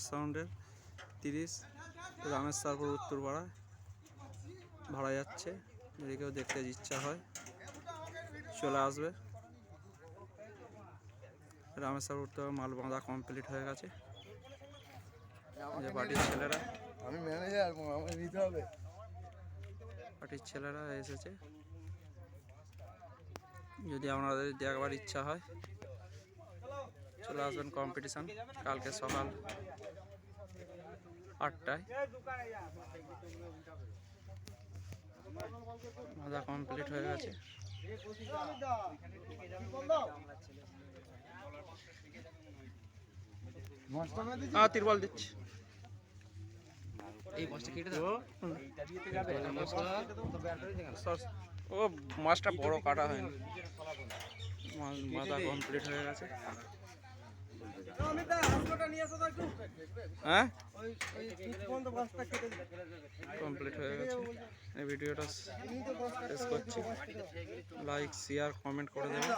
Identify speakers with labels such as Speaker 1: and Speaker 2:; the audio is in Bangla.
Speaker 1: সাউন্ডের 30 রামেশ্বরপুর উত্তরপাড়া ভাড়া যাচ্ছে। যদি কেউ দেখতে ইচ্ছা হয় চলে আসবে। রামেশ্বরপুর তো মাল বাঁধা কমপ্লিট হয়ে গেছে। পার্টির ছেলেরা,
Speaker 2: আমি ম্যানেজার, আমাকে নিতে হবে।
Speaker 1: পার্টির ছেলেরা এসেছে। যদি আপনাদের দেখবার ইচ্ছা হয় চলে আসবেন কম্পিটিশন কালকে সকাল 8টায়। বাঁধা কমপ্লিট হয়ে গেছে। তিরপল দিচ্ছি। ও মাছটা বড় কাটা হয়নি, বাঁধা কমপ্লিট হয়ে গেছে। হ্যাঁ কমপ্লিট হয়ে গেছে। এই ভিডিওটা শেষ করছি। লাইক শেয়ার কমেন্ট করে দেবেন।